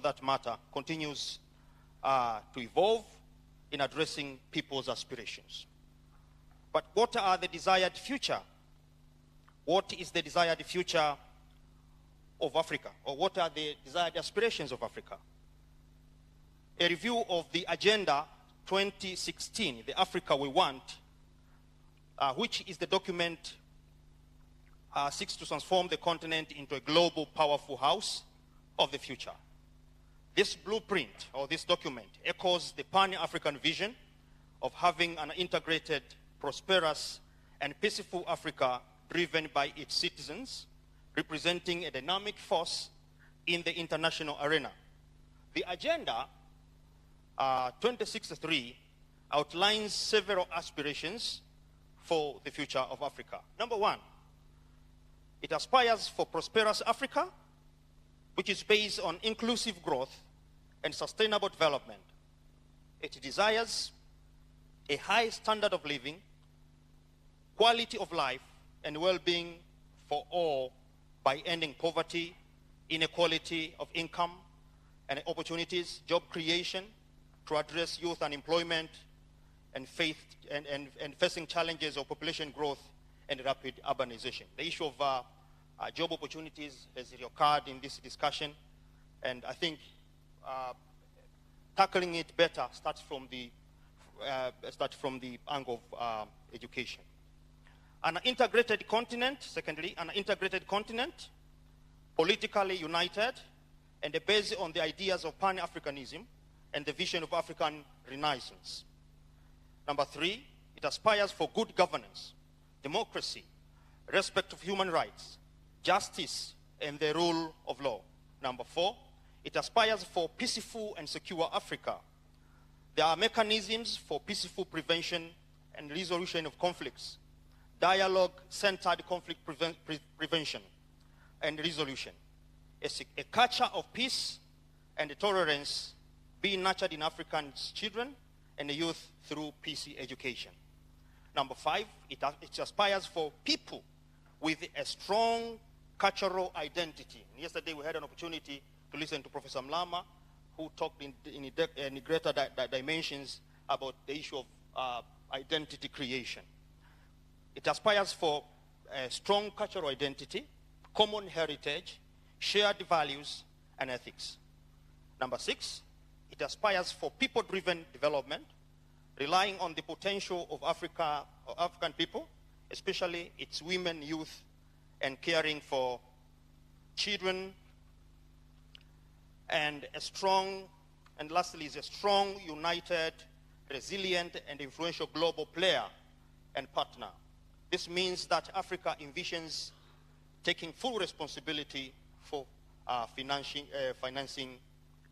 that matter, continues to evolve in addressing people's aspirations. But what are the desired future? What is the desired future of Africa? Or what are the desired aspirations of Africa? A review of the Agenda 2016, the Africa We Want, which is the document seeks to transform the continent into a global, powerful house of the future. This blueprint, or this document, echoes the Pan-African vision of having an integrated, prosperous, and peaceful Africa driven by its citizens, representing a dynamic force in the international arena. The Agenda 2063 outlines several aspirations for the future of Africa. Number one, it aspires for prosperous Africa, which is based on inclusive growth and sustainable development. It desires a high standard of living, quality of life, and well-being for all by ending poverty, inequality of income and opportunities, job creation, to address youth unemployment and facing challenges of population growth and rapid urbanization. The issue of job opportunities has occurred in this discussion, and I think tackling it better starts from the angle of education. An integrated continent, secondly, an integrated continent, politically united, and based on the ideas of Pan-Africanism and the vision of African Renaissance. Number three, it aspires for good governance, democracy, respect of human rights, justice, and the rule of law. Number four, it aspires for peaceful and secure Africa. There are mechanisms for peaceful prevention and resolution of conflicts, dialogue-centered conflict prevention and resolution. A culture of peace and tolerance being nurtured in African children and the youth through peace education. Number five, it aspires for people with a strong cultural identity. And yesterday we had an opportunity to listen to Professor Mlama, who talked in greater dimensions about the issue of identity creation. It aspires for a strong cultural identity, common heritage, shared values, and ethics. Number six, it aspires for people-driven development, relying on the potential of African people, especially its women, youth, and caring for children, and lastly is a strong, united, resilient, and influential global player and partner. This means that Africa envisions taking full responsibility for financing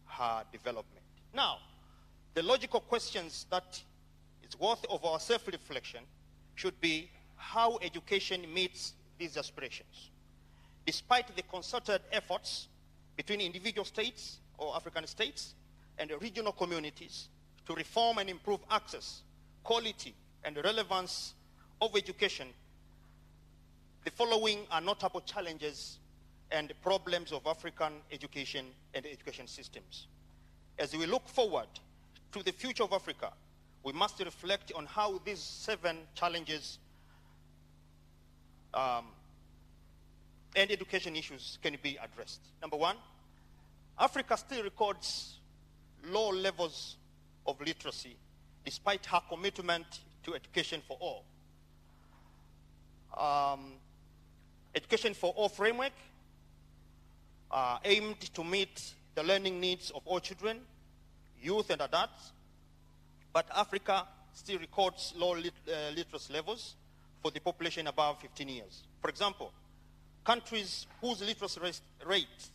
her development. Now, the logical questions that is worthy of our self-reflection should be how education meets these aspirations. Despite the concerted efforts between individual states or African states and the regional communities to reform and improve access, quality, and relevance of education, the following are notable challenges and problems of African education and education systems. As we look forward to the future of Africa, we must reflect on how these 7 challenges and education issues can be addressed. Number one, Africa still records low levels of literacy despite her commitment to education for all. Education for all framework aimed to meet the learning needs of all children, youth, and adults, but Africa still records low literacy levels for the population above 15 years. For example, countries whose literacy rates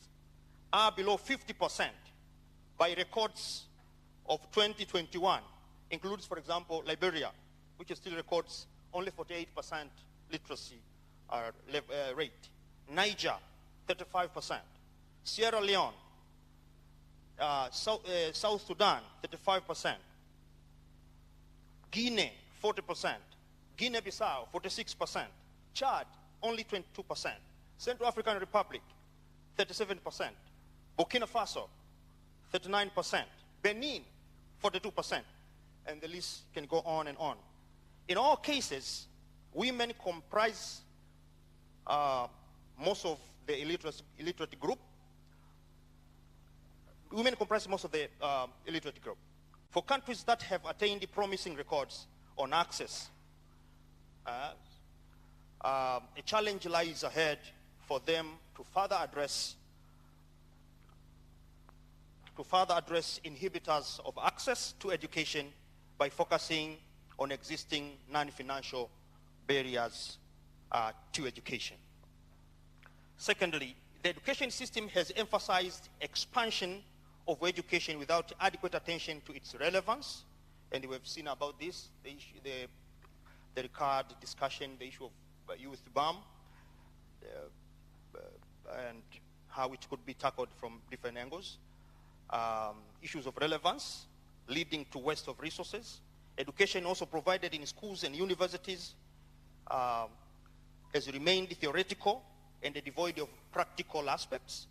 are below 50% by records of 2021 includes, for example, Liberia, which still records only 48% literacy rate. Niger, 35%. Sierra Leone, South Sudan, 35%. Guinea, 40%. Guinea-Bissau, 46%. Chad, only 22%. Central African Republic, 37%. Burkina Faso, 39%. Benin, 42%. And the list can go on and on. In all cases, women comprise most of the illiterate group. Women comprise most of the illiterate group. For countries that have attained promising records on access, a challenge lies ahead for them to further address inhibitors of access to education by focusing on existing non-financial barriers to education. Secondly, the education system has emphasized expansion of education without adequate attention to its relevance, and we've seen about this, the Ricard discussion, the issue of youth BAM, and how it could be tackled from different angles. Issues of relevance leading to waste of resources. Education also provided in schools and universities has remained theoretical and devoid of practical aspects.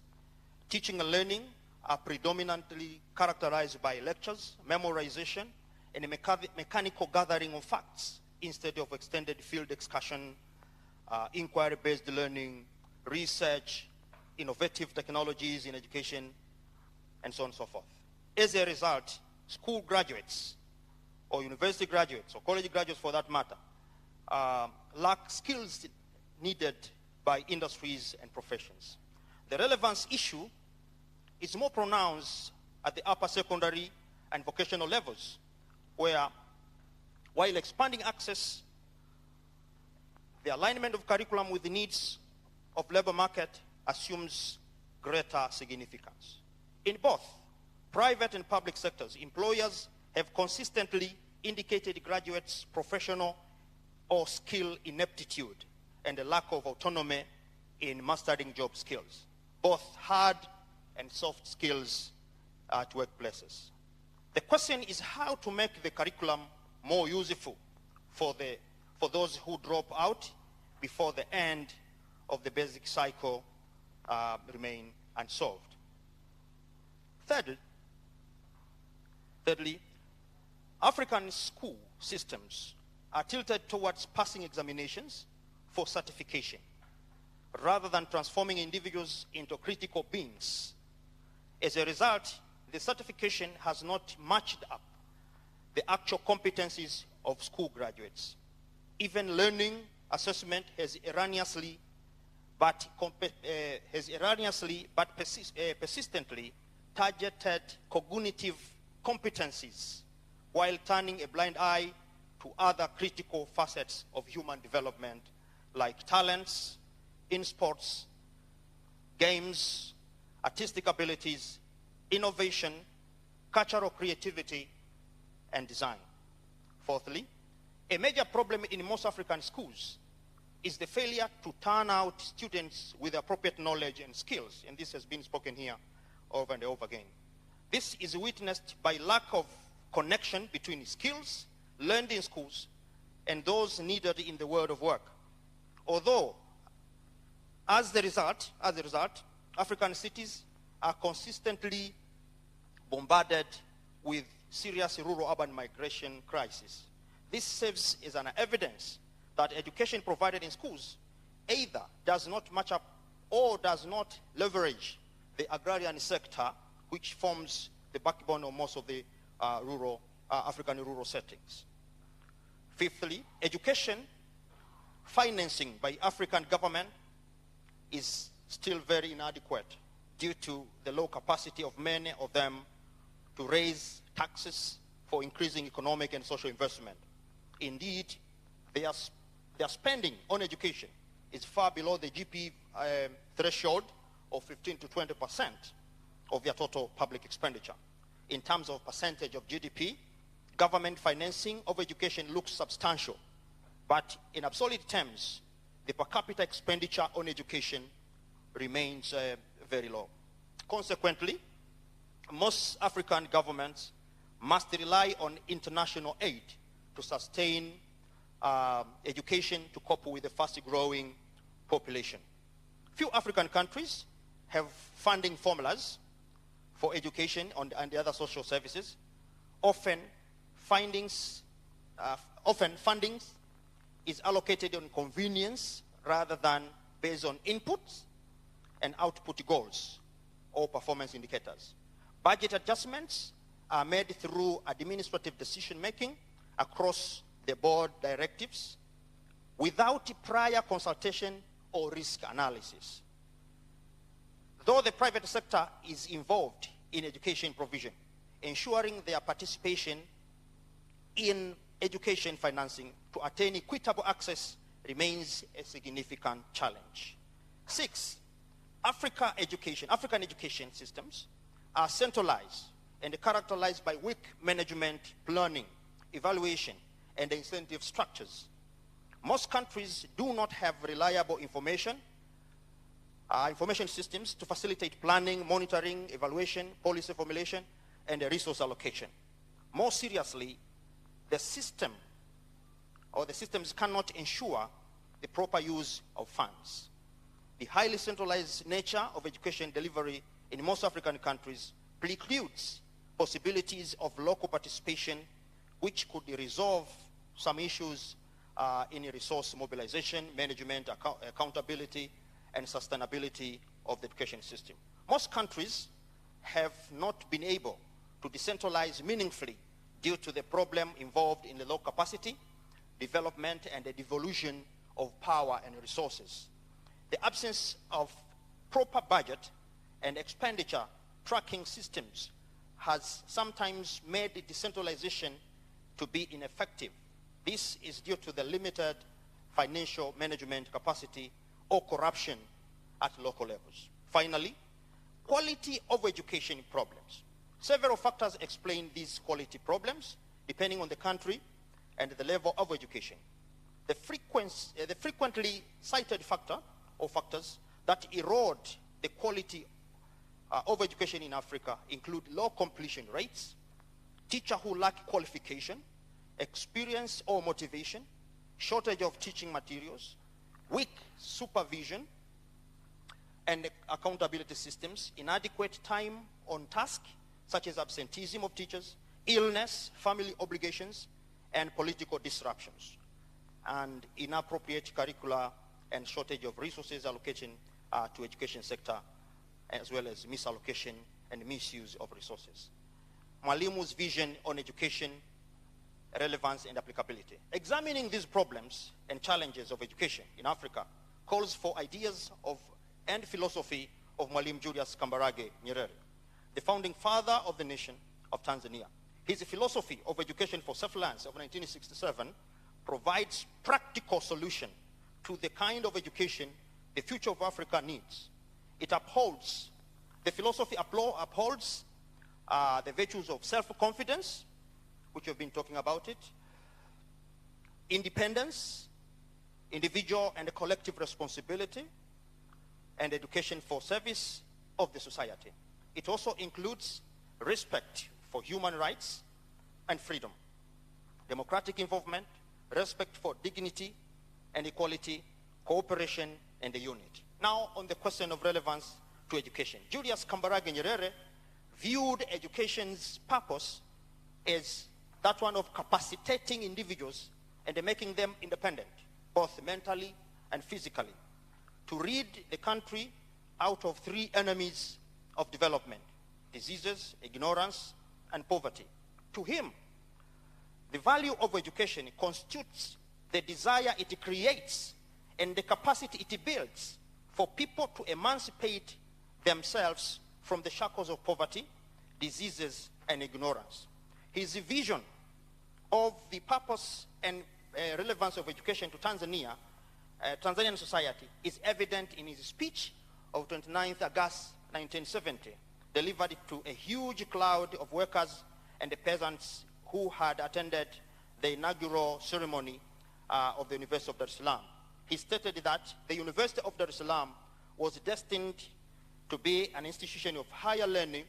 Teaching and learning are predominantly characterized by lectures, memorization, and a mechanical gathering of facts instead of extended field excursion, inquiry-based learning, research, innovative technologies in education, and so on and so forth. As a result, school graduates, or university graduates, or college graduates for that matter, lack skills needed by industries and professions. The relevance issue is more pronounced at the upper secondary and vocational levels, where, while expanding access, the alignment of curriculum with the needs of labor market assumes greater significance. In both private and public sectors, employers have consistently indicated graduates' professional or skill ineptitude and a lack of autonomy in mastering job skills, both hard and soft skills at workplaces. The question is how to make the curriculum more useful for those who drop out before the end of the basic cycle remain unsolved. Thirdly, African school systems are tilted towards passing examinations for certification rather than transforming individuals into critical beings. As a result, the certification has not matched up the actual competencies of school graduates. Even learning assessment has erroneously but persistently targeted cognitive competencies while turning a blind eye to other critical facets of human development like talents in sports, games, artistic abilities, innovation, cultural creativity, and design. Fourthly, a major problem in most African schools is the failure to turn out students with appropriate knowledge and skills, and this has been spoken here over and over again. This is witnessed by lack of connection between skills learned in schools and those needed in the world of work. Although, as a result, African cities are consistently bombarded with serious rural-urban migration crisis. This serves as an evidence that education provided in schools either does not match up or does not leverage the agrarian sector, which forms the backbone of most of the African rural settings. Fifthly, education financing by African government is still very inadequate due to the low capacity of many of them to raise taxes for increasing economic and social investment. Indeed, their spending on education is far below the GDP threshold of 15 to 20% of their total public expenditure. In terms of percentage of GDP, government financing of education looks substantial, but in absolute terms, the per capita expenditure on education remains very low. Consequently, most African governments must rely on international aid to sustain education to cope with the fast-growing population. Few African countries have funding formulas for education and the other social services. Often funding is allocated on convenience rather than based on inputs and output goals or performance indicators. Budget adjustments are made through administrative decision-making across the board directives without prior consultation or risk analysis. Though the private sector is involved in education provision, ensuring their participation in education financing to attain equitable access remains a significant challenge. 6, African education systems are centralized and characterized by weak management, planning, evaluation, and incentive structures. Most countries do not have reliable information systems to facilitate planning, monitoring, evaluation, policy formulation, and resource allocation. More seriously, the systems cannot ensure the proper use of funds. The highly centralized nature of education delivery in most African countries precludes possibilities of local participation, which could resolve some issues in resource mobilization, management, accountability, and sustainability of the education system. Most countries have not been able to decentralize meaningfully due to the problem involved in the low capacity, development, and the devolution of power and resources. The absence of proper budget and expenditure tracking systems has sometimes made the decentralization to be ineffective. This is due to the limited financial management capacity or corruption at local levels. Finally, quality of education problems. Several factors explain these quality problems depending on the country and the level of education. The frequently cited factors that erode the quality of education in Africa include low completion rates, teachers who lack qualification, experience or motivation, shortage of teaching materials, weak supervision and accountability systems, inadequate time on task, such as absenteeism of teachers, illness, family obligations, and political disruptions, and inappropriate curricula and shortage of resources allocation to education sector, as well as misallocation and misuse of resources. Mwalimu's vision on education, relevance, and applicability. Examining these problems and challenges of education in Africa calls for ideas of and philosophy of Mwalimu Julius Nyerere, the founding father of the nation of Tanzania. His philosophy of education for self-reliance of 1967 provides practical solution to the kind of education the future of Africa needs. It upholds, the philosophy upholds the virtues of self-confidence, which we've been talking about it, independence, individual and collective responsibility, and education for service of the society. It also includes respect for human rights and freedom, democratic involvement, respect for dignity and equality, cooperation, and unity. Now, on the question of relevance to education. Julius Nyerere viewed education's purpose as that one of capacitating individuals and making them independent, both mentally and physically, to rid the country out of 3 enemies of development: diseases, ignorance, and poverty. To him, the value of education constitutes the desire it creates and the capacity it builds for people to emancipate themselves from the shackles of poverty, diseases, and ignorance. His vision of the purpose and relevance of education to Tanzanian society is evident in his speech of 29th August 1970, delivered to a huge cloud of workers and the peasants who had attended the inaugural ceremony of the University of Dar Es Salaam. He stated that the University of Dar es Salaam was destined to be an institution of higher learning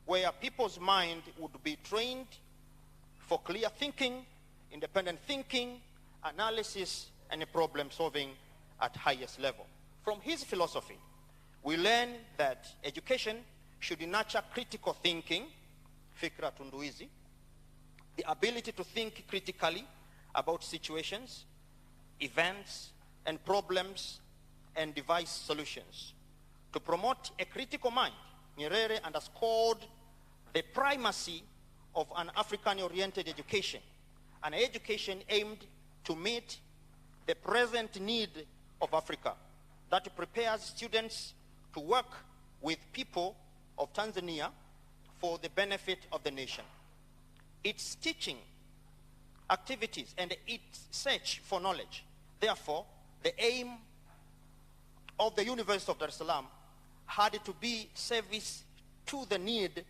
where people's mind would be trained for clear thinking, independent thinking, analysis, and problem solving at highest level. From his philosophy, we learn that education should nurture critical thinking, fikra tunduizi, the ability to think critically about situations, events, and problems, and devise solutions. To promote a critical mind, Nyerere underscored the primacy of an African-oriented education, an education aimed to meet the present need of Africa, that prepares students to work with people of Tanzania for the benefit of the nation. Its teaching activities and its search for knowledge. Therefore, the aim of the University of Dar es Salaam had to be service to the need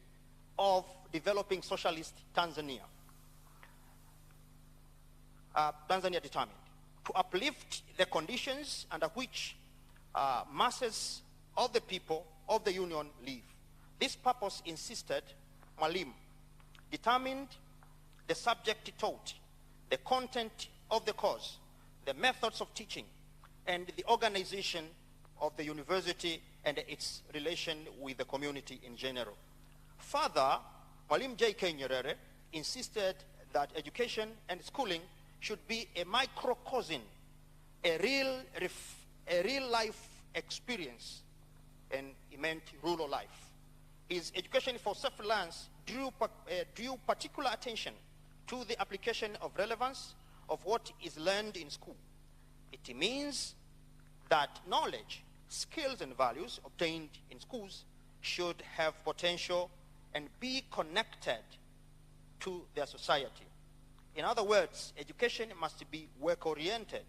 of developing socialist Tanzania. Tanzania determined to uplift the conditions under which masses of the people of the Union live. This purpose insisted Mwalimu determined the subject taught, the content of the course, the methods of teaching, and the organization of the university and its relation with the community in general. Further, Mwalimu J.K. Nyerere insisted that education and schooling should be a microcosm, a real life experience, and he meant rural life. His education for self-reliance drew particular attention to the application of relevance of what is learned in school. It means that knowledge, skills, and values obtained in schools should have potential and be connected to their society. In other words, education must be work-oriented.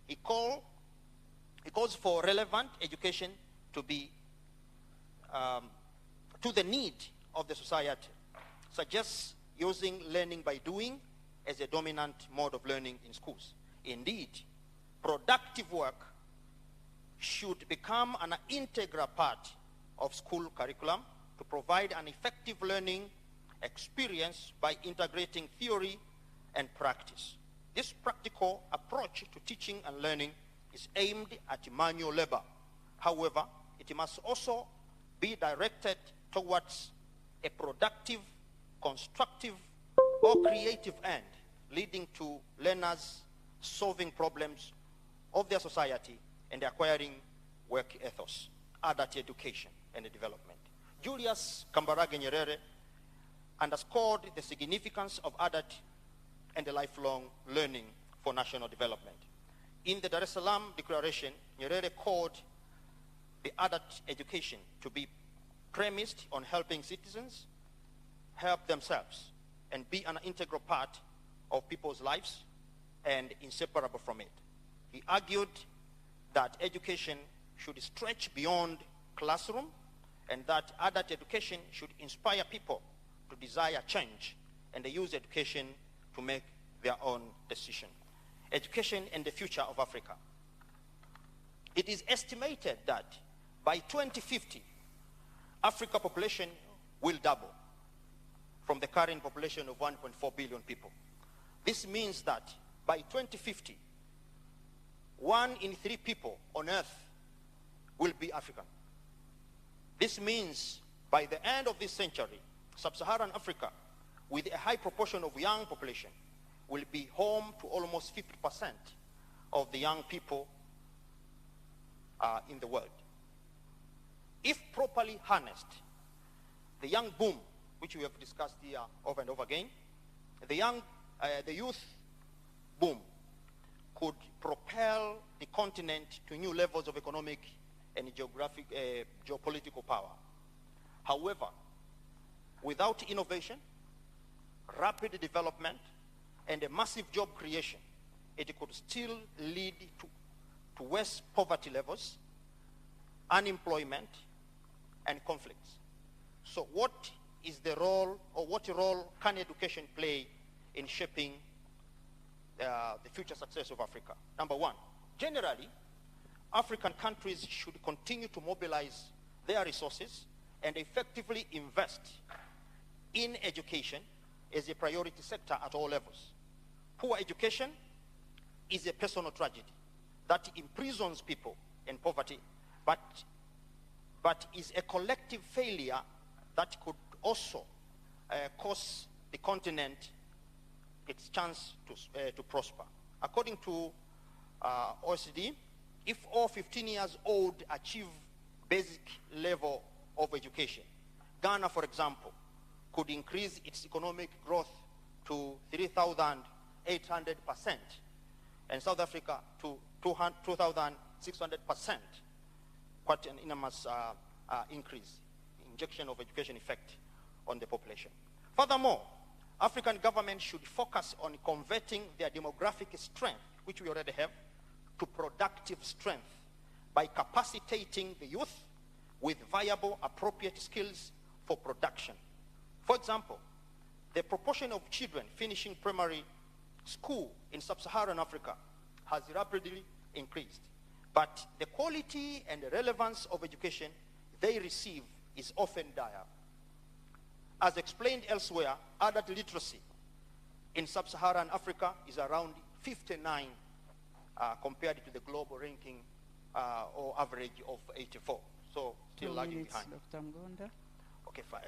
It calls for relevant education to be to the need of the society, suggests using learning by doing as a dominant mode of learning in schools. Indeed, productive work should become an integral part of school curriculum to provide an effective learning experience by integrating theory and practice. This practical approach to teaching and learning is aimed at manual labor. However, it must also be directed towards a productive, constructive, or creative end, leading to learners solving problems of their society and acquiring work ethos, adult education, and development. Julius Kambarage Nyerere underscored the significance of adult and lifelong learning for national development. In the Dar es Salaam Declaration, Nyerere called the adult education to be premised on helping citizens help themselves and be an integral part of people's lives and inseparable from it. He argued that education should stretch beyond classroom and that adult education should inspire people to desire change and use education to make their own decision. Education and the future of Africa. It is estimated that by 2050, Africa population will double from the current population of 1.4 billion people. This means that by 2050, 1 in 3 people on earth will be African. This means by the end of this century, sub-Saharan Africa, with a high proportion of young population, will be home to almost 50% of the young people in the world. If properly harnessed, the young boom, which we have discussed here over and over again, the youth boom could propel the continent to new levels of economic and geopolitical power. However, without innovation, rapid development, and a massive job creation, it could still lead to worse poverty levels, unemployment, and conflicts. So what is the role, or what role can education play in shaping the future success of Africa? Number one, generally, African countries should continue to mobilize their resources and effectively invest in education as a priority sector at all levels. Poor education is a personal tragedy that imprisons people in poverty, but but is a collective failure that could also cost the continent its chance to prosper. According to OECD, if all 15 years old achieve basic level of education, Ghana, for example, could increase its economic growth to 3,800%, and South Africa to 2,600%. Quite an enormous increase, injection of education effect on the population. Furthermore, African governments should focus on converting their demographic strength, which we already have, to productive strength by capacitating the youth with viable, appropriate skills for production. For example, the proportion of children finishing primary school in sub-Saharan Africa has rapidly increased, but the quality and the relevance of education they receive is often dire. As explained elsewhere, adult literacy in sub-Saharan Africa is around 59 compared to the global ranking or average of 84. So still lagging behind. Dr. Mgonda. Okay, fine.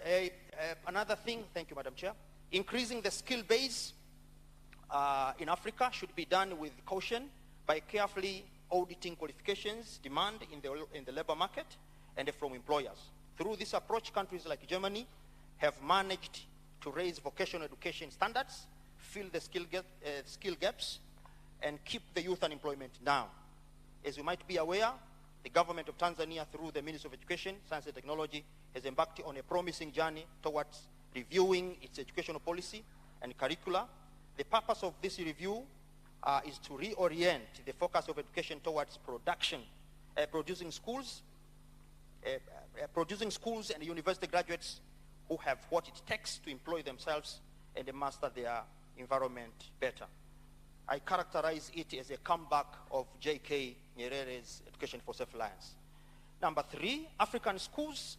Another thing, thank you, Madam Chair. Increasing the skill base in Africa should be done with caution by carefully auditing qualifications demand in the labor market and from employers. Through this approach, countries like Germany have managed to raise vocational education standards, fill the skill gaps, and keep the youth unemployment down. As you might be aware, the government of Tanzania, through the Ministry of Education, Science and Technology, has embarked on a promising journey towards reviewing its educational policy and curricula. The purpose of this review is to reorient the focus of education towards producing schools and university graduates who have what it takes to employ themselves and master their environment better. I characterize it as a comeback of J.K. NYERERE'S Education for Self-Reliance. Number 3, African schools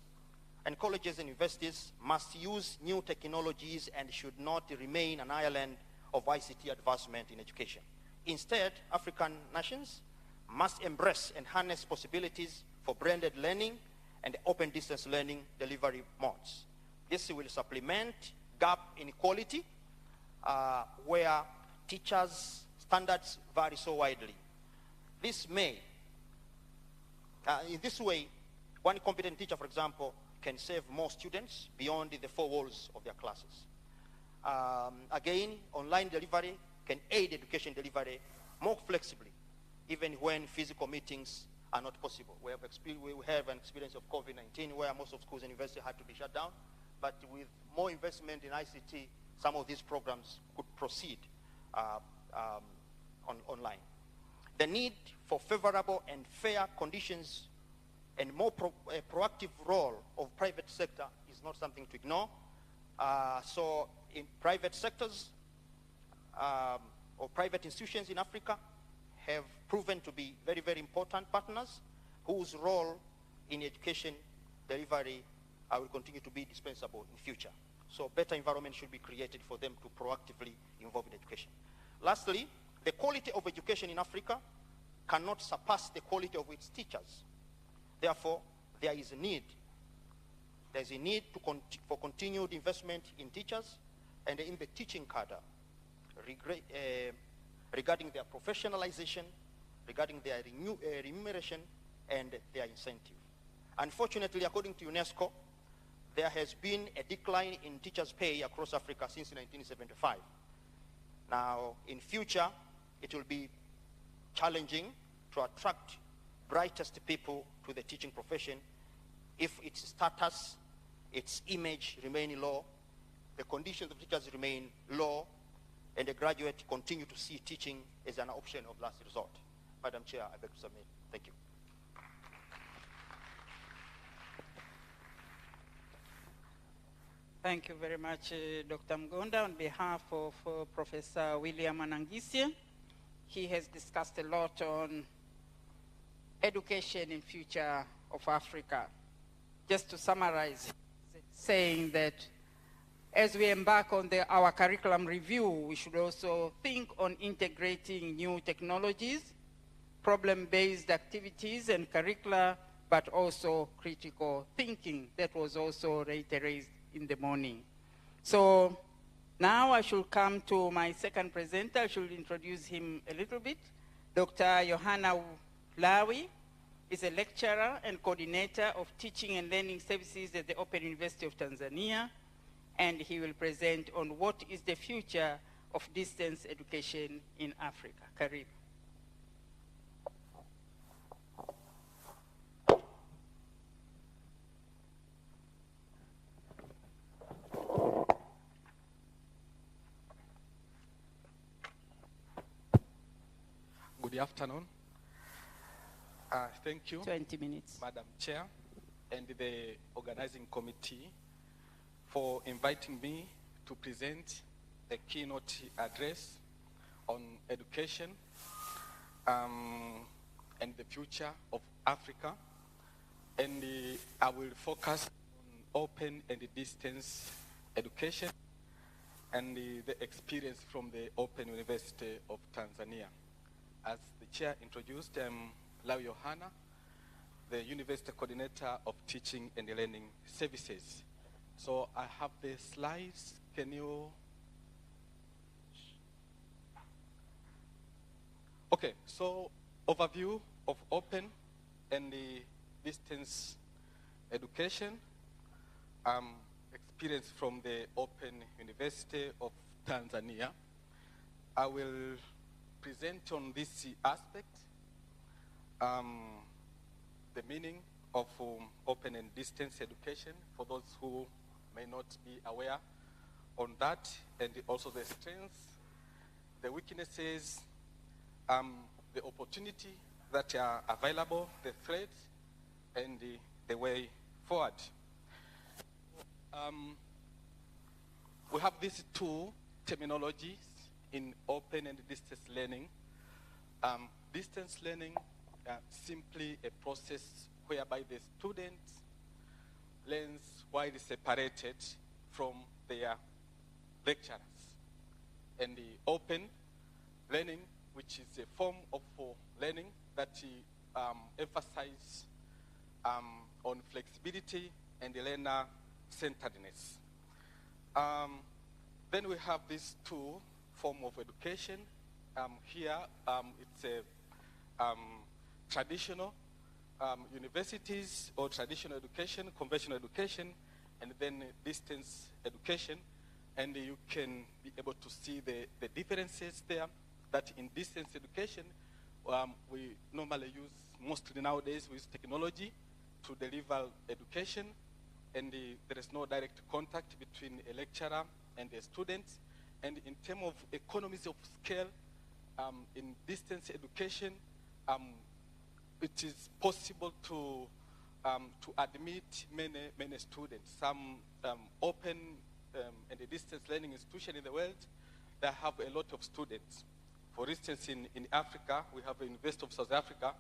and colleges and universities must use new technologies and should not remain an island of ICT advancement in education. Instead, African nations must embrace and harness possibilities for blended learning and open distance learning delivery modes. This will supplement gap inequality where teachers' standards vary so widely. In this way, one competent teacher, for example, can save more students beyond the 4 walls of their classes. Again, online delivery can aid education delivery more flexibly, even when physical meetings are not possible. We have an experience of COVID-19 where most of schools and universities had to be shut down, but with more investment in ICT, some of these programs could proceed online. The need for favorable and fair conditions and more proactive role of private sector is not something to ignore. So in private sectors or private institutions in Africa have proven to be very, very important partners whose role in education delivery will continue to be dispensable in future. So better environment should be created for them to proactively involve in education. Lastly, the quality of education in Africa cannot surpass the quality of its teachers. Therefore, there is a need for continued investment in teachers and in the teaching cadre regarding their professionalization, regarding their remuneration, and their incentive. Unfortunately, according to UNESCO, there has been a decline in teachers' pay across Africa since 1975. Now, in future, it will be challenging to attract brightest people to the teaching profession if its status, its image remain low, the conditions of teachers remain low, and the graduate continue to see teaching as an option of last resort. Madam Chair, I beg to submit. Thank you. Thank you very much, Dr. Mgonda. On behalf of Professor William Anangisye, he has discussed a lot on education in future of Africa. Just to summarize, saying that as we embark on our curriculum review, we should also think on integrating new technologies, problem-based activities, and curricula but also critical thinking. That was also reiterated in the morning. So now I should come to my second presenter. I should introduce him a little bit. Dr. Johanna Lawi is a lecturer and coordinator of teaching and learning services at the Open University of Tanzania, and he will present on what is the future of distance education in Africa. Karibu. Good afternoon. Thank you, 20 minutes. Madam Chair, and the organizing committee for inviting me to present a keynote address on education and the future of Africa. And I will focus on open and distance education and the experience from the Open University of Tanzania. As the chair introduced, I'm Lawi Yohana, the University Coordinator of Teaching and Learning Services. So I have the slides. Can you? Okay, so overview of open and the distance education, experience from the Open University of Tanzania. I will present on this aspect, the meaning of open and distance education for those who may not be aware on that, and also the strengths, the weaknesses, the opportunity that are available, the threats, and the way forward. We have these two terminologies in open and distance learning. Distance learning simply a process whereby the student learns while separated from their lecturers. And the open learning, which is a form of learning that emphasizes on flexibility and learner-centeredness. Then we have these two forms of education. Here, it's a traditional universities or traditional education, conventional education, and then distance education. And you can be able to see the differences there, that in distance education, we normally use, mostly nowadays, we use technology to deliver education, and there is no direct contact between a lecturer and a student. And in terms of economies of scale, in distance education, it is possible to admit many students. Some open and a distance learning institution in the world that have a lot of students. For instance, in Africa, we have a University of South Africa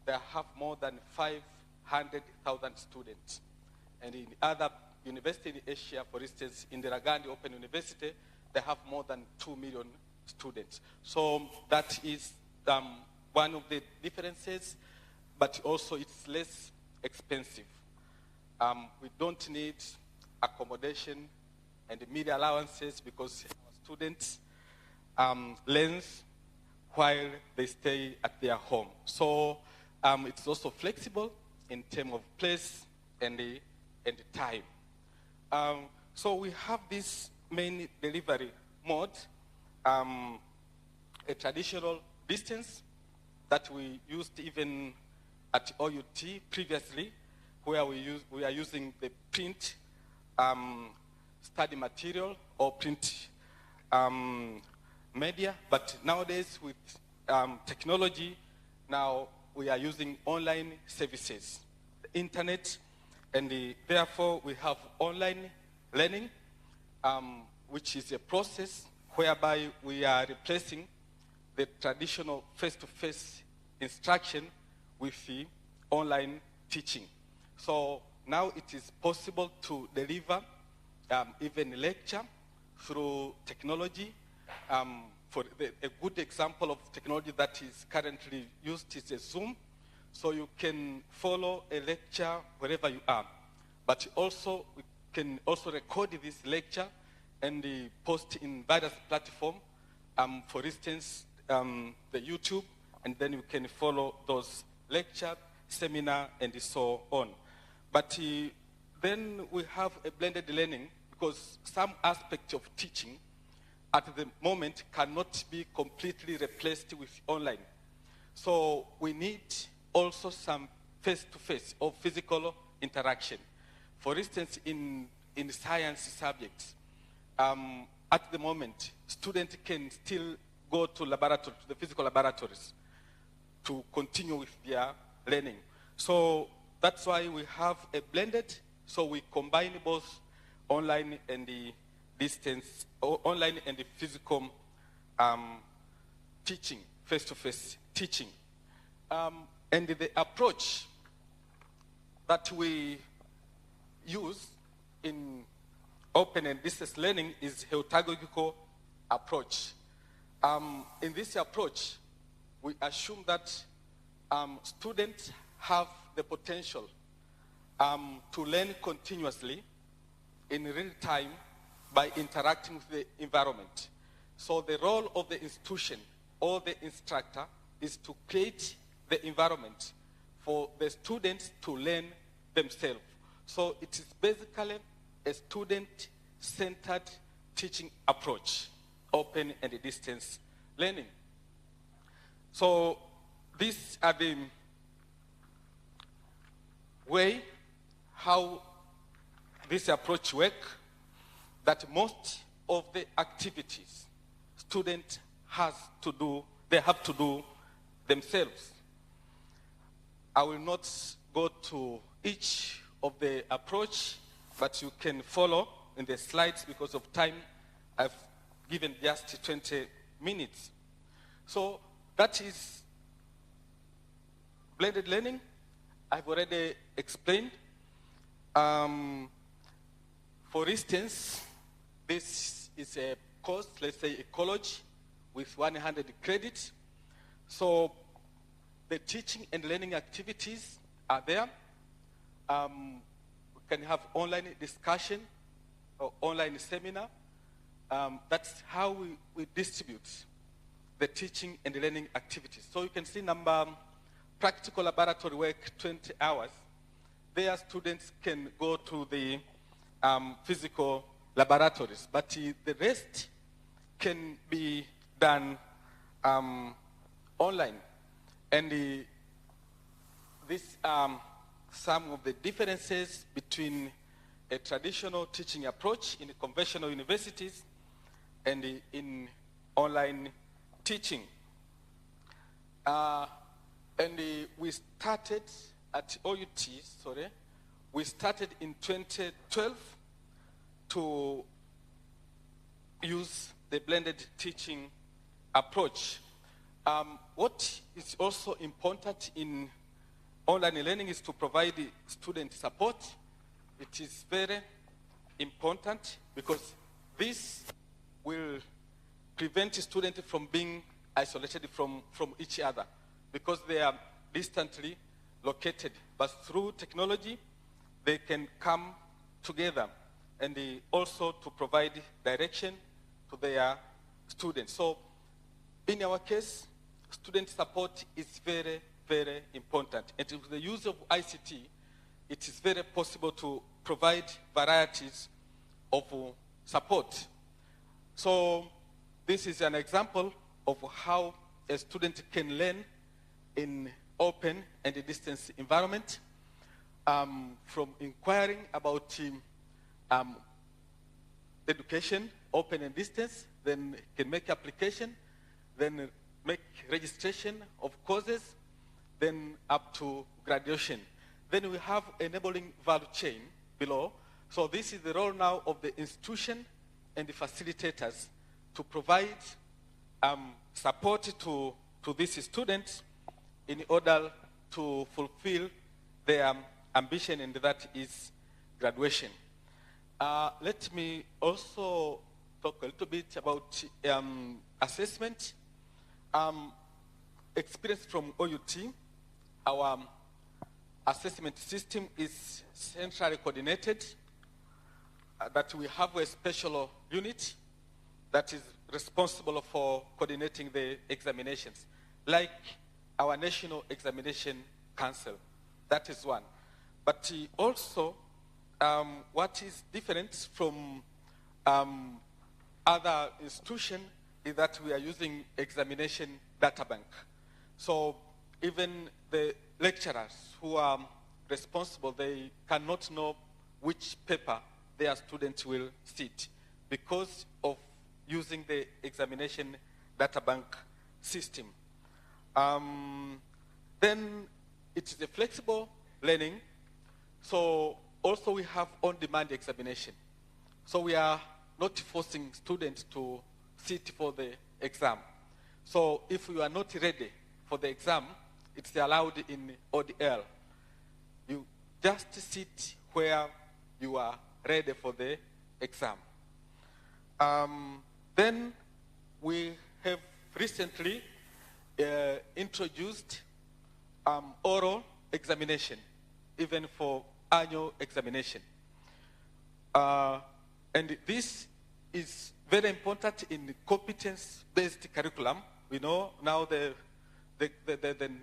that have more than 500,000 students. And in other universities in Asia, for instance, in the Ragandi Open University, they have more than 2 million students. So that is one of the differences, but also it's less expensive. We don't need accommodation and media allowances because our students learn while they stay at their home. So it's also flexible in terms of place and time. So we have this main delivery mode, a traditional distance that we used even at OUT previously, where we are using the print study material or print media, but nowadays with technology, now we are using online services, the internet, and therefore we have online learning, which is a process whereby we are replacing the traditional face-to-face instruction with the online teaching. So now it is possible to deliver even a lecture through technology. For a good example of technology that is currently used is a Zoom. So you can follow a lecture wherever you are. But also, we can also record this lecture and post in various platforms. For instance, the YouTube, and then you can follow those lectures, seminar, and so on. But then we have a blended learning, because some aspect of teaching at the moment cannot be completely replaced with online. So we need also some face-to-face or physical interaction. For instance, in science subjects, at the moment, students can still go to laboratory, to the physical laboratories, to continue with their learning. So that's why we have a blended, so we combine both online and the distance, or online and the physical teaching, face-to-face teaching. And the approach that we use in open and distance learning is pedagogical approach. In this approach, we assume that students have the potential to learn continuously in real time by interacting with the environment. So the role of the institution or the instructor is to create the environment for the students to learn themselves. So it is basically a student-centered teaching approach, open and distance learning. So these are the way how this approach works, that most of the activities students have to do themselves. I will not go to each of the approach, but you can follow in the slides. Because of time, I've given just 20 minutes. So that is blended learning. I've already explained. For instance, this is a course, let's say ecology, with 100 credits. So the teaching and learning activities are there. We can have online discussion or online seminar. That's how we distribute the teaching and learning activities. So you can see number practical laboratory work, 20 hours. There students can go to the physical laboratories, but the rest can be done online. And these are some of the differences between a traditional teaching approach in the conventional universities and in online teaching. And we started at OUT, we started in 2012 to use the blended teaching approach. What is also important in online learning is to provide student support. It is very important because this will prevent students from being isolated from each other, because they are distantly located. But through technology, they can come together, and also to provide direction to their students. So in our case, student support is very, very important. And with the use of ICT, it is very possible to provide varieties of support. So this is an example of how a student can learn in open and distance environment, from inquiring about education, open and distance, then can make application, then make registration of courses, then up to graduation. Then we have enabling value chain below. So this is the role now of the institution and the facilitators to provide support to these students in order to fulfill their ambition, and that is graduation. Let me also talk a little bit about assessment. Experience from OUT our assessment system is centrally coordinated, that we have a special unit that is responsible for coordinating the examinations, like our National Examination Council. That is one. But also, what is different from other institutions is that we are using examination data bank. So even the lecturers who are responsible, they cannot know which paper their students will sit because of using the examination data bank system. Then it is a flexible learning. So also we have on-demand examination. So we are not forcing students to sit for the exam. So if you are not ready for the exam, it's allowed in ODL. You just sit where you are ready for the exam. Then we have recently introduced oral examination, even for annual examination. And this is very important in the competence-based curriculum. We know now the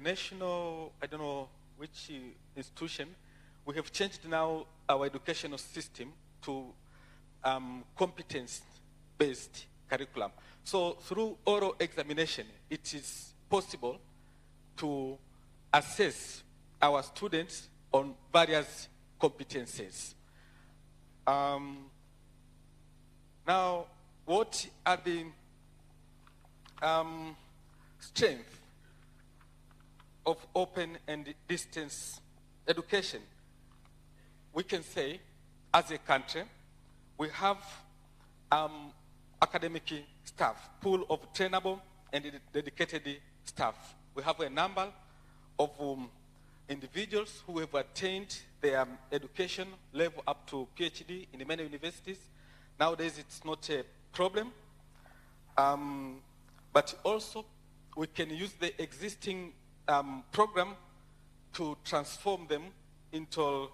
national, I don't know which institution, we have changed now our educational system to competence-based curriculum. So through oral examination, it is possible to assess our students on various competencies. Now, what are the strengths of open and distance education? We can say, as a country, we have academic staff, pool of trainable and dedicated staff. We have a number of individuals who have attained their education level up to PhD in many universities. Nowadays, it's not a problem. But also, we can use the existing program to transform them into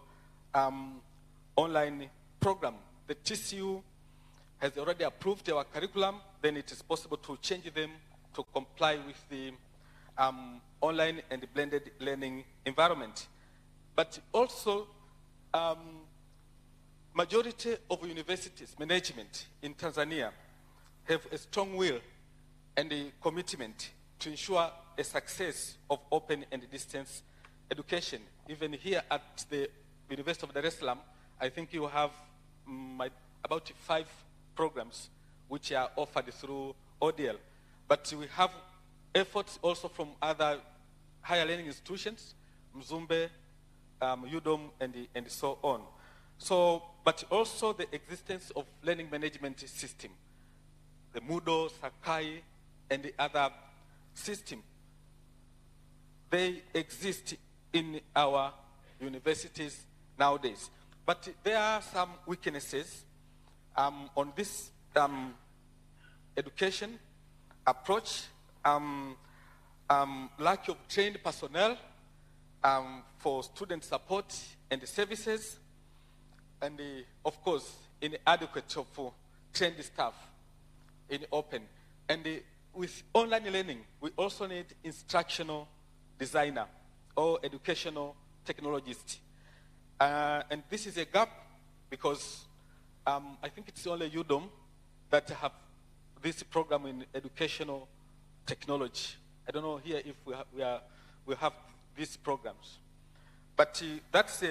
online program. The TCU has already approved our curriculum. Then it is possible to change them to comply with the online and blended learning environment. But also, majority of universities management in Tanzania have a strong will and a commitment to ensure a success of open and distance education. Even here at the University of Dar Es Salaam, I think you have about 5 programs which are offered through ODL. But we have efforts also from other higher learning institutions, Mzumbe, UDOM, and so on. So, but also the existence of learning management system, the Moodle, Sakai, and the other system. They exist in our universities nowadays. But there are some weaknesses on this education approach, lack of trained personnel for student support and services, and of course, inadequate of trained staff in open. And with online learning, we also need instructional designer or educational technologist. And this is a gap because I think it's only UDOM that have this program in educational technology. I don't know here if we have these programs. But that's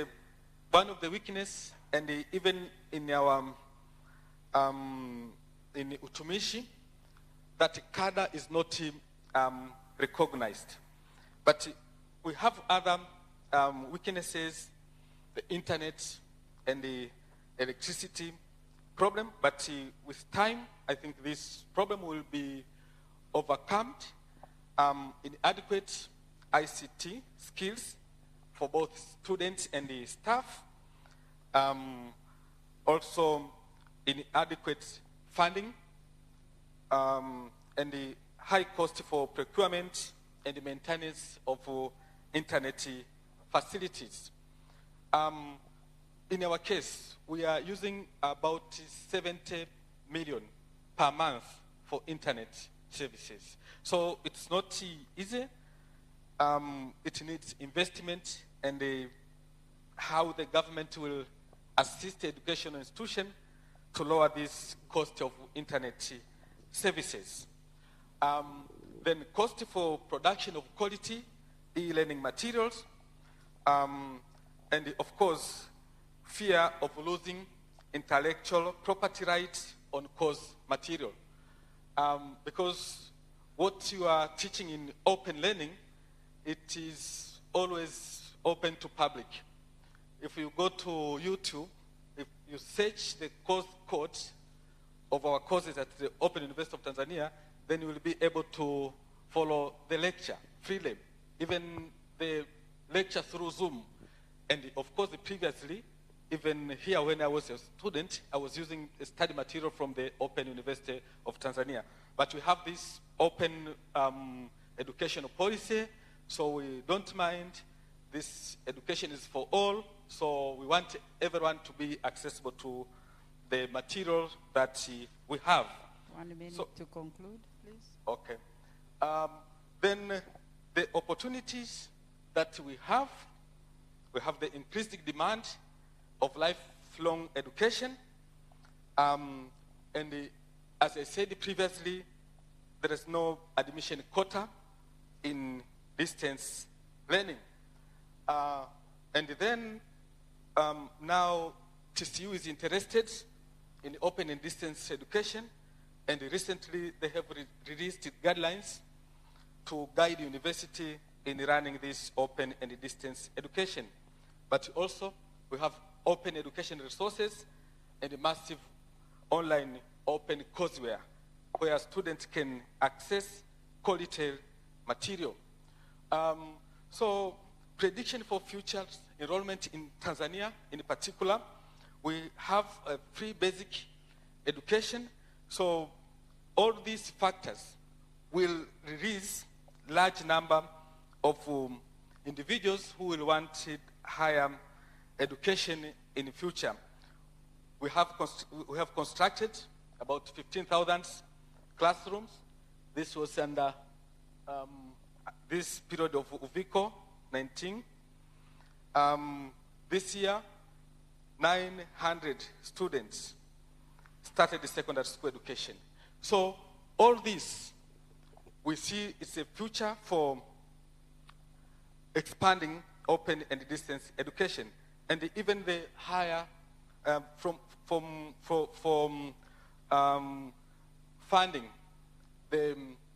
one of the weaknesses, and even in our in Utumishi, that cadre is not recognized. But we have other weaknesses, the internet and the electricity problem, but with time, I think this problem will be overcome. Inadequate ICT skills for both students and the staff. Also, inadequate funding and the high cost for procurement and the maintenance of internet facilities. In our case, we are using about 70 million per month for internet services. So it's not easy. It needs investment, and how the government will assist the educational institution to lower this cost of internet services. Then cost for production of quality e-learning materials, and of course, fear of losing intellectual property rights on course material. Because what you are teaching in open learning, it is always open to public. If you go to YouTube, if you search the course code of our courses at the Open University of Tanzania, then you will be able to follow the lecture freely, even the lecture through Zoom. And of course, previously, even here when I was a student, I was using a study material from the Open University of Tanzania. But we have this open educational policy, so we don't mind. This education is for all, so we want everyone to be accessible to the material that we have. 1 minute to conclude, please. Okay. Then the opportunities that we have the increasing demand of lifelong education. And as I said previously, there is no admission quota in distance learning. And then now TCU is interested in open and distance education, and recently they have released guidelines to guide university in running this open and distance education. But also we have open education resources and massive online open courseware where students can access quality material. So prediction for future enrollment in Tanzania in particular, we have a free basic education. So all these factors will release large number of individuals who will want higher education in the future. We have constructed about 15,000 classrooms. This was under this period of UVICO 19. This year, 900 students started the secondary school education. So all this, we see it's a future for expanding open and distance education, and even the higher funding the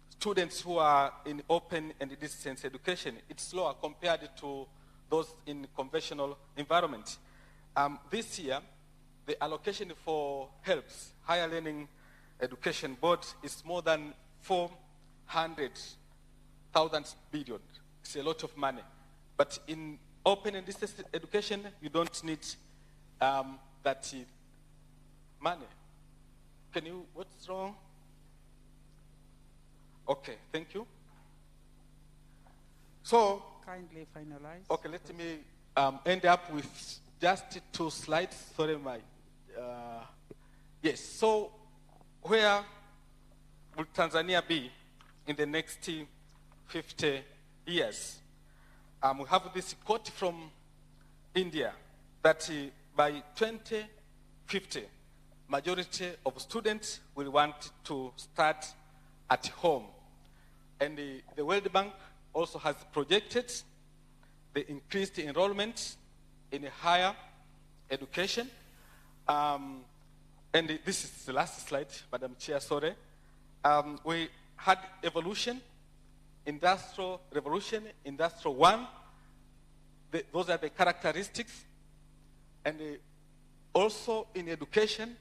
students who are in open and distance education. It's lower compared to those in conventional environment. This year, the allocation for HELPS, Higher Learning Education Board, is more than 400,000 billion. It's a lot of money. But in open and distance education, you don't need that money. Can you, what's wrong? Okay, thank you. So, kindly finalize. Okay, let me end up with just 2 slides. Sorry, yes, so where will Tanzania be in the next 50 years? We have this quote from India that by 2050, majority of students will want to start at home. And the World Bank also has projected the increased enrollment in higher education. And this is the last slide, Madam Chair, sorry. We had evolution, industrial revolution, industrial 1. Those are the characteristics. And also in education,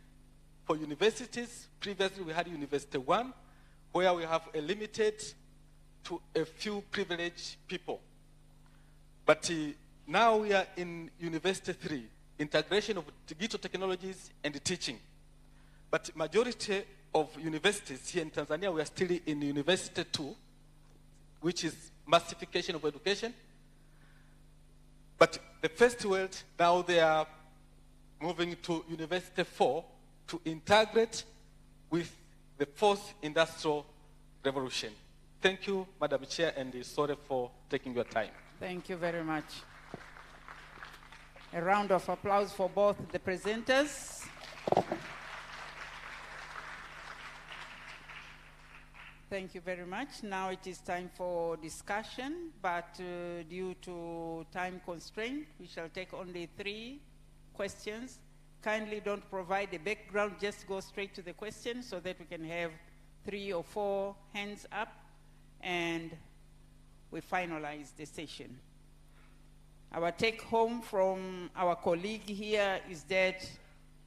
for universities, previously we had University 1, where we have a limited to a few privileged people. But now we are in University 3, integration of digital technologies and teaching. But majority of universities here in Tanzania, we are still in University 2, which is massification of education. But the first world, now they are moving to University 4 to integrate with the fourth industrial revolution. Thank you, Madam Chair, and sorry for taking your time. Thank you very much. A round of applause for both the presenters. Thank you very much. Now it is time for discussion, but due to time constraint, we shall take only 3 questions. Kindly don't provide a background, just go straight to the question so that we can have 3 or 4 hands up and we finalize the session. Our take home from our colleague here is that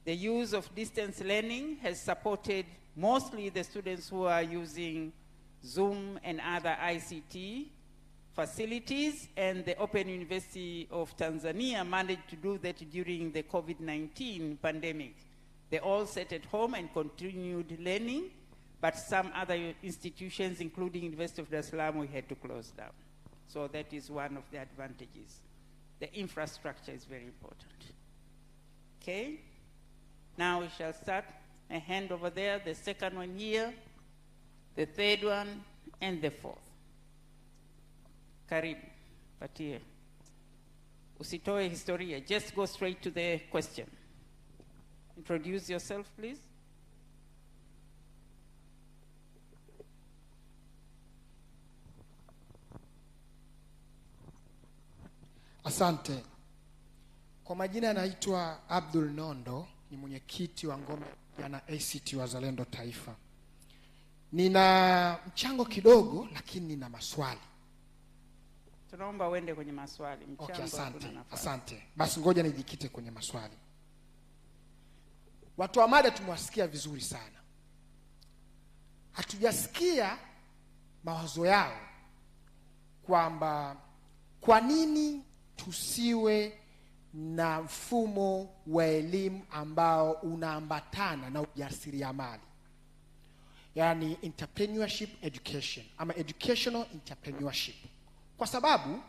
the use of distance learning has supported mostly the students who are using Zoom and other ICT facilities, and the Open University of Tanzania managed to do that during the COVID-19 pandemic. They all sat at home and continued learning, but some other institutions, including University of Dar Es Salaam, we had to close down. So that is one of the advantages. The infrastructure is very important. Okay? Now we shall start. A hand over there, the second one here, the third one, and the fourth. Karibu, patie. Usitoe historia, just go straight to the question. Introduce yourself, please. Asante. Kwa majina naitwa Abdul Nondo, ni mwenyekiti wa ngome ya ACT Wazalendo Taifa. Nina mchango kidogo lakini nina maswali. Tunaomba uende kwenye maswali. Mchango. Okay, asante. Asante. Basi ngoja nijikite kwenye maswali. Watu wa mada tumewasikia vizuri sana. Hatujasikia mawazo yao kwamba kwa nini tusiwe na mfumo wa elimu ambao unaambatana na ujasiriamali, yani entrepreneurship education ama educational entrepreneurship. Kwa sababu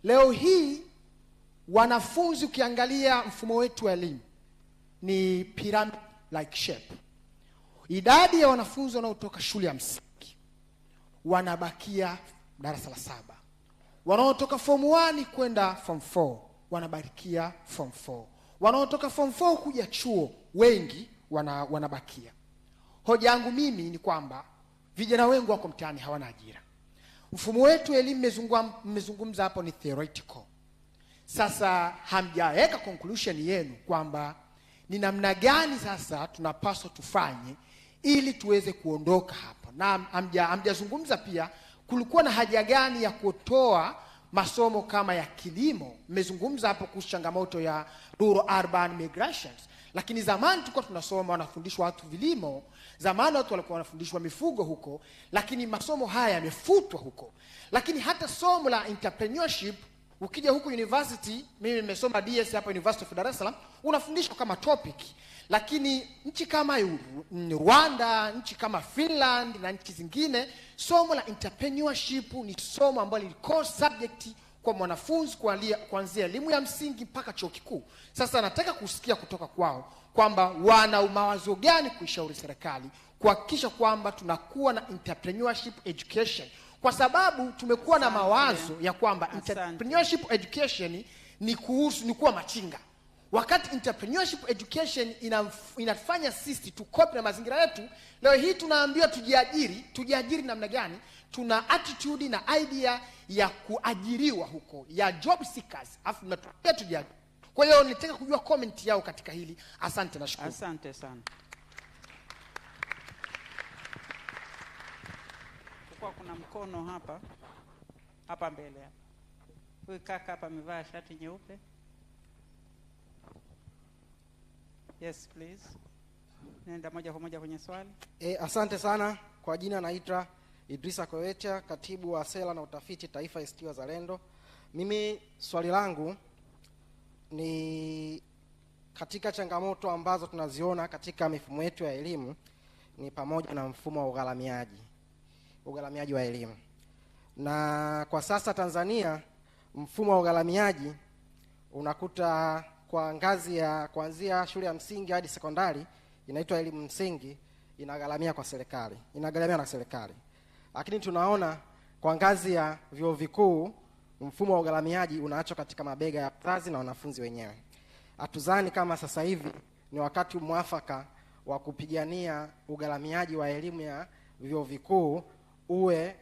leo hii wanafunzi, ukiangalia mfumo wetu wa elimu ni pyramid like shape. Idadi ya wanafunzi wanaotoka shule ya msingi wanabakia darasa la 7. Wanaotoka form 1 kwenda form 4 wanabarikia form 4. Wanaotoka form 4 kuja chuo wengi wanabakia. Hoja yangu mimi ni kwamba vijana wengi wako mtaani hawana ajira. Mfumo wetu elimu mmezungumza hapo ni theoretical. Sasa hamjaweka conclusion yenu kwamba ni namna gani sasa tunapaswa tufanye ili tuweze kuondoka hapo. Na hamjazungumza pia kulikuwa na haja gani ya kutoa masomo kama ya kilimo. Mmezungumza hapo kuhusu changamoto ya rural urban migrations. Lakini zamani tulikuwa tunasoma wanafundishwa watu vilimo, zamani watu walikuwa wanafundishwa mifugo huko, lakini masomo haya yamefutwa huko. Lakini hata somo la entrepreneurship, ukija huko university, mimi nimesoma DS hapa University of Dar Es Salaam, unafundishwa kama topic. Lakini nchi kama Rwanda, nchi kama Finland na nchi zingine, somo la entrepreneurship ni somo ambalo ni core subject kwa mwanafunzi kuanzia elimu ya msingi mpaka chuo kikuu. Sasa nataka kusikia kutoka kwao kwamba wana mawazo gani kuishauri serikali kuhakikisha kwamba tunakuwa na entrepreneurship education, kwa sababu tumekuwa na mawazo ya kwamba entrepreneurship education ni kuwa machinga, wakati entrepreneurship education inafanya sisi tukope na mazingira yetu. Leo hii tunaambiwa tujiajiri namna gani? Tuna attitude na idea ya kuajiriwa huko, ya job seekers, afu tunataka tujiajiri. Kwa hiyo nitaka kujua comment yao katika hili. Asante na shukuru. Asante sana. Kuna mkono hapa mbele hapa. Huyu kaka hapa amevaa shati nyeupe. Yes, please. Nenda moja kwa moja kwenye swali. Asante sana. Kwa jina naitwa Idrisa Kowecha, katibu wa sera na utafiti Taifa ACT Wazalendo. Mimi swali langu ni katika changamoto ambazo tunaziona katika mifumo yetu ya elimu ni pamoja na mfumo wa ugharamiaji wa elimu. Na kwa sasa Tanzania mfumo wa ugharamiaji unakuta kwa ngazi ya kuanzia shule ya msingi hadi sekondari inaitwa elimu msingi, inagharamia na serikali. Lakini tunaona kwa ngazi ya vyuo vikuu mfumo wa ugharamiaji unaachwa katika mabega ya wazazi na wanafunzi wenyewe. Hatuzani kama sasa hivi ni wakati mwafaka wa kupigania ugharamiaji wa elimu ya vyuo vikuu uwe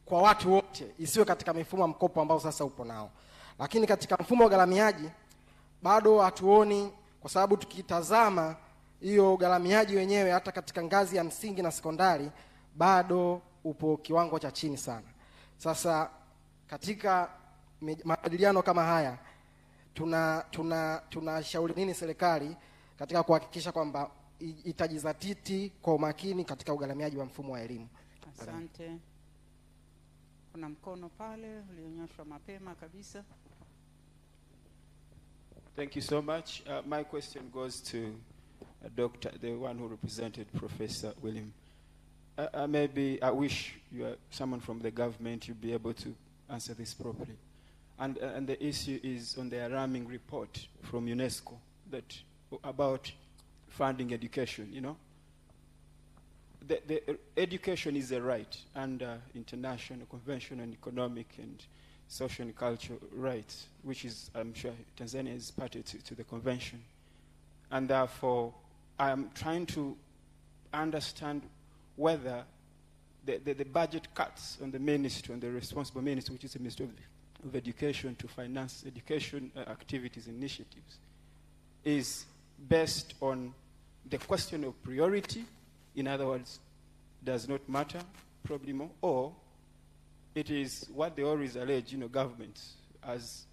kwa watu wote, isiwe katika mifumo ya mkopo ambao sasa upo nao. Lakini katika mfumo wa ugharamiaji bado hatuoni, kwa sababu tukitazama hiyo ugharamiaji wenyewe hata katika ngazi ya msingi na sekondari bado upo kiwango cha chini sana. Sasa katika majadiliano kama haya tunashauri nini serikali katika kuhakikisha kwamba itajizatiti kwa umakini katika ugharamiaji wa mfumo wa elimu? Asante. Kuna mkono pale ulionyoshwa mapema kabisa. Thank you so much. My question goes to Doctor, the one who represented Professor William. Maybe I wish you are someone from the government, you'd be able to answer this properly. And the issue is on the alarming report from UNESCO about funding education, you know. The education is a right under international convention on economic and social and cultural rights, which is, I'm sure, Tanzania is party to the convention. And therefore, I'm trying to understand whether the budget cuts on the ministry, on the responsible ministry, which is the Ministry of Education, to finance education activities, initiatives, is based on the question of priority, in other words, does not matter, probably more, or it is what they always allege, you know, governments as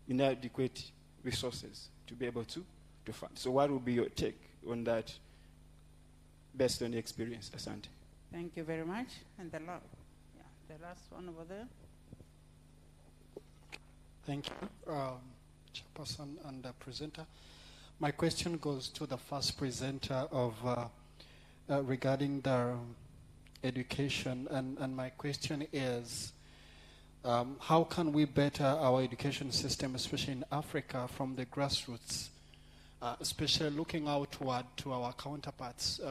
inadequate resources to be able to fund. So what would be your take on that based on the experience? Asante. Thank you very much. And the last one over there. Thank you, Chairperson and presenter. My question goes to the first presenter of regarding the education, and my question is, how can we better our education system, especially in Africa, from the grassroots, especially looking outward to our counterparts?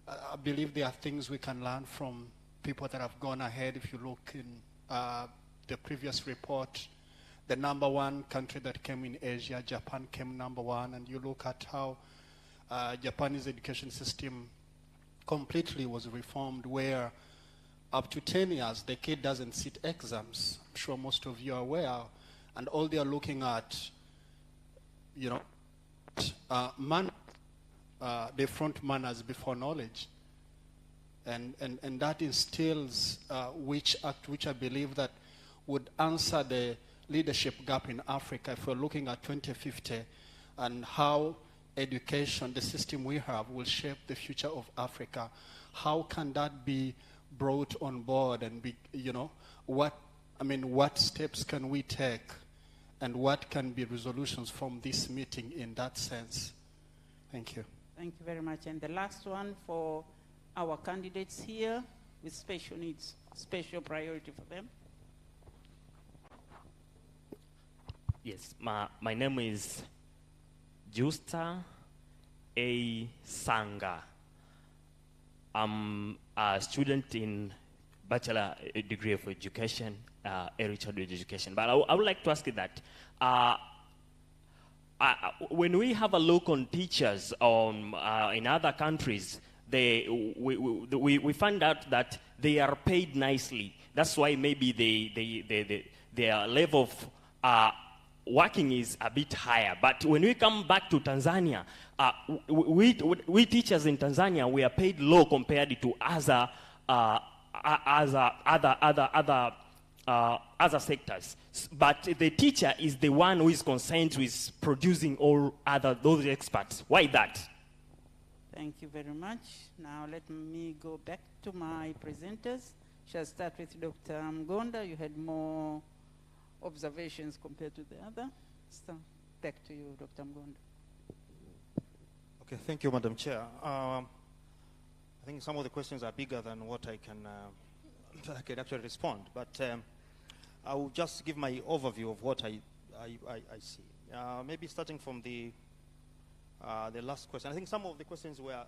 I believe there are things we can learn from people that have gone ahead. If you look in the previous report, the number one country that came in Asia, Japan, came number one, and you look at how Japanese education system completely was reformed, where up to 10 years the kid doesn't sit exams. I'm sure most of you are aware, and all they are looking at, you know, they front manners before knowledge, and that instills which I believe that would answer the leadership gap in Africa if we're looking at 2050 and how education, the system we have, will shape the future of Africa. How can that be brought on board and be, you know, what steps can we take and what can be resolutions from this meeting in that sense? Thank you. Thank you very much. And the last one for our candidates here with special needs, special priority for them. Yes, my name is Justa A. Sanga. I'm a student in Bachelor Degree of Education, Early Childhood Education. But I would like to ask you that when we have a look on teachers in other countries, we find out that they are paid nicely. That's why maybe their level of working is a bit higher. But when we come back to Tanzania, we teachers in Tanzania, we are paid low compared to other sectors. But the teacher is the one who is concerned with producing those experts. Why that? Thank you very much. Now let me go back to my presenters. Shall I start with Dr. Mgonda? You had more observations compared to the other. So back to you, Dr. Mgonda. Okay, thank you, Madam Chair. I think some of the questions are bigger than what I can actually respond, but I will just give my overview of what I I see. Maybe starting from the last question. I think some of the questions were,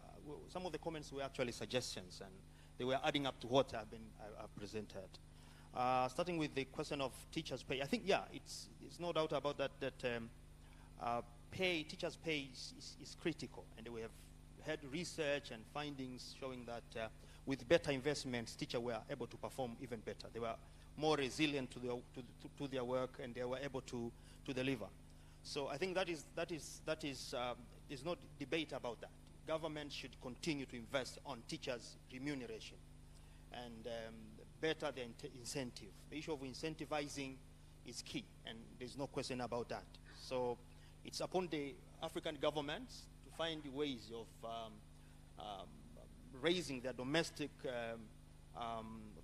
some of the comments were actually suggestions, and they were adding up to what I've presented. Starting with the question of teachers' pay, I think, yeah, it's no doubt about that, teachers' pay is critical, and we have had research and findings showing that with better investments, teachers were able to perform even better. They were more resilient to their work, and they were able to deliver. So I think there's no debate about that. Government should continue to invest on teachers' remuneration and better the incentive. The issue of incentivizing is key, and there's no question about that. So it's upon the African governments to find ways of raising their domestic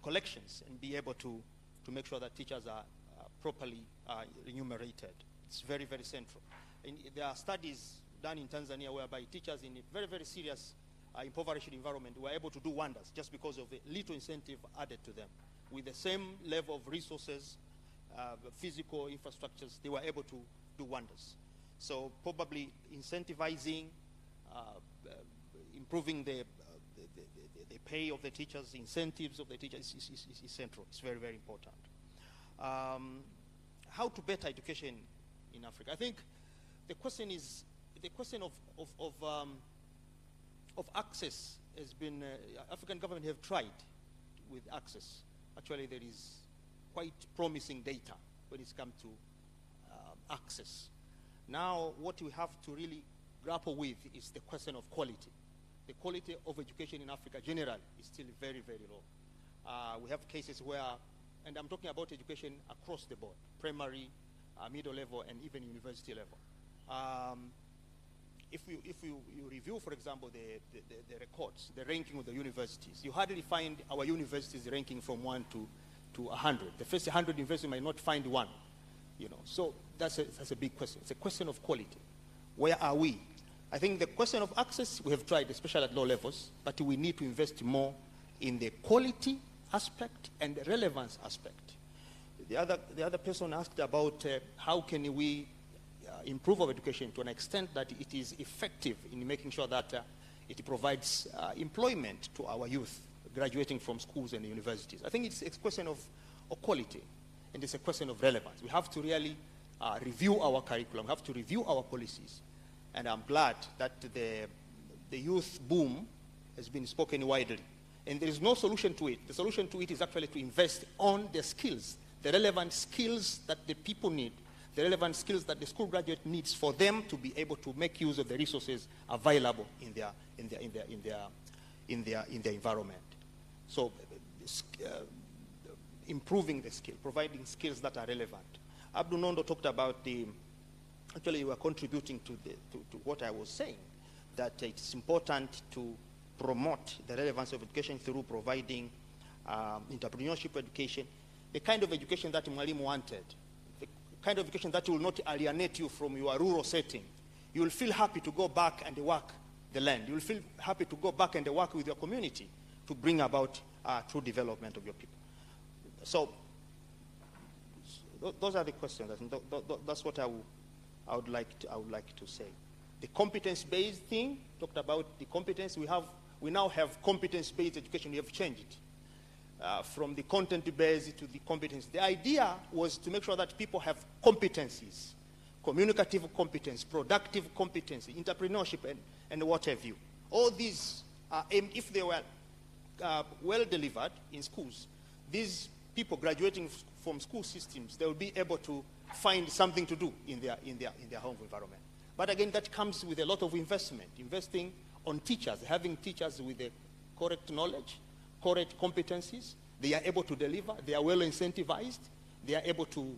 collections and be able to make sure that teachers are properly remunerated. It's very, very central. There are studies done in Tanzania whereby teachers in a very, very serious impoverished environment were able to do wonders just because of the little incentive added to them. With the same level of resources, physical infrastructures, they were able to do wonders. So probably incentivizing, improving the pay of the teachers, incentives of the teachers is central. It's very, very important. How to better education in Africa? I think the question is the question of access has been African government have tried with access. Actually, there is quite promising data when it's come to access. Now, what we have to really grapple with is the question of quality. The quality of education in Africa generally is still very, very low. We have cases where, and I'm talking about education across the board, primary, middle level, and even university level. If you review, for example, the records, the ranking of the universities, you hardly find our universities ranking from 1 to 100. The first 100 universities might not find one, you know. So that's a big question. It's a question of quality. Where are we? I think the question of access, we have tried, especially at low levels, but we need to invest more in the quality aspect and the relevance aspect. The other person asked about how can we improve our education to an extent that it is effective in making sure that it provides employment to our youth graduating from schools and universities. I think it's a question of quality, and it's a question of relevance. We have to really review our curriculum, we have to review our policies, and I'm glad that the youth boom has been spoken widely. And there is no solution to it. The solution to it is actually to invest on the skills, the relevant skills that the people need, the relevant skills that the school graduate needs for them to be able to make use of the resources available in their environment. So improving the skill, providing skills that are relevant. Abdul Nondo talked about actually you were contributing to what I was saying, that it's important to promote the relevance of education through providing entrepreneurship education, the kind of education that Mwalimu wanted, the kind of education that will not alienate you from your rural setting. You will feel happy to go back and work the land. You will feel happy to go back and work with your community to bring about true development of your people. So those are the questions. That's what I would like to say. The competence-based thing, talked about the competence. We now have competence-based education. We have changed it from the content-based to the competence. The idea was to make sure that people have competencies, communicative competence, productive competency, entrepreneurship, and what have you. All these are aimed, if they were well delivered in schools, these people graduating from school systems, they will be able to find something to do in their home environment. But again, that comes with a lot of investment, investing on teachers, having teachers with the correct knowledge, correct competencies. They are able to deliver. They are well incentivized. They are able to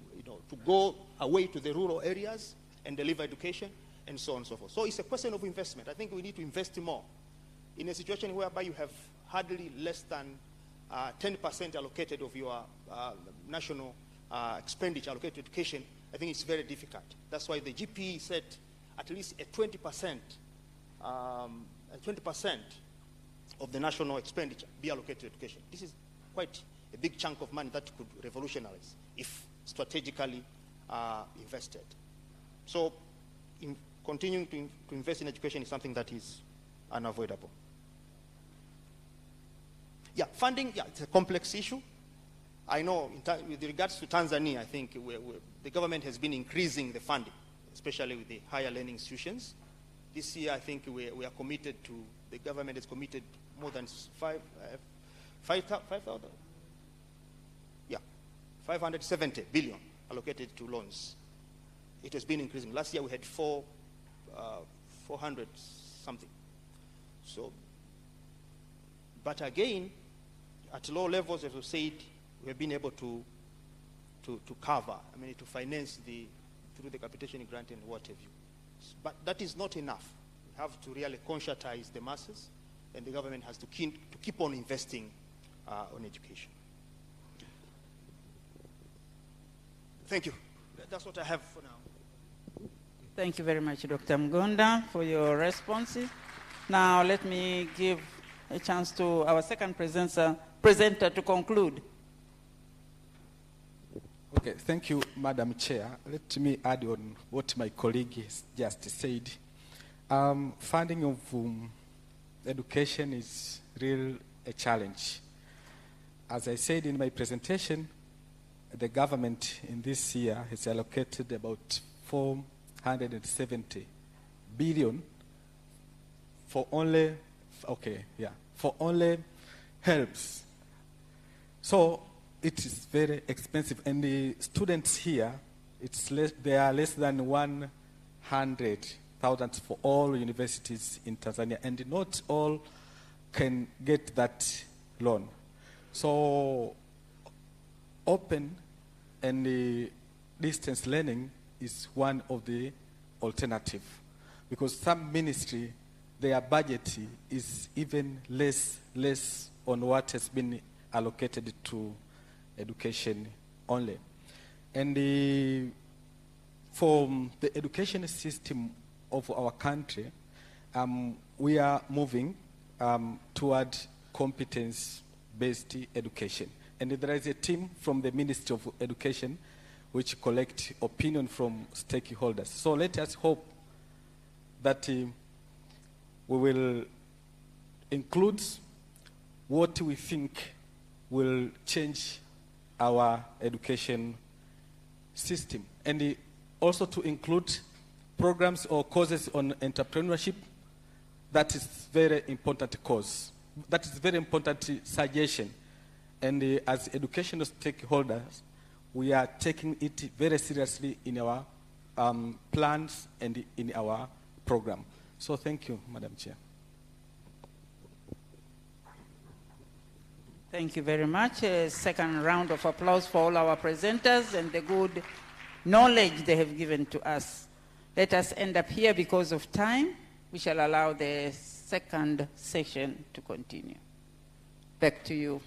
go away to the rural areas and deliver education, and so on and so forth. So it's a question of investment. I think we need to invest more. In a situation whereby you have hardly less than 10% allocated of your national expenditure allocated to education, I think it's very difficult. That's why the GP said at least a 20% of the national expenditure be allocated to education. This is quite a big chunk of money that could revolutionize if strategically invested. So continuing to invest in education is something that is unavoidable. Yeah, funding, yeah, it's a complex issue. I know with regards to Tanzania, I think the government has been increasing the funding, especially with the higher learning institutions. This year, I think we are committed to, the government is committed more than 570 billion allocated to loans. It has been increasing. Last year we had 400 something. So, but again, at low levels, as we said, we have been able to cover, to finance through the capitation grant and what have you. But that is not enough. We have to really conscientize the masses, and the government has to keep on investing on education. Thank you. That's what I have for now. Thank you very much, Dr. Mgonda, for your responses. Now let me give a chance to our second presenter to conclude. Okay, thank you, Madam Chair. Let me add on what my colleague has just said. Funding of education is really a challenge. As I said in my presentation, the government in this year has allocated about 470 billion for only, for only helps. So it is very expensive, and the students here, there are less than 100,000 for all universities in Tanzania, and not all can get that loan. So open and distance learning is one of the alternative, because some ministry, their budget is even less on what has been allocated to education only. And for the education system of our country, we are moving toward competence-based education. And there is a team from the Ministry of Education which collect opinion from stakeholders. So let us hope that we will include what we think will change our education system, and also to include programs or courses on entrepreneurship. That is very important cause. That is very important suggestion. And as educational stakeholders, we are taking it very seriously in our plans and in our program. So thank you, Madam Chair. Thank you very much. A second round of applause for all our presenters and the good knowledge they have given to us. Let us end up here because of time. We shall allow the second session to continue. Back to you.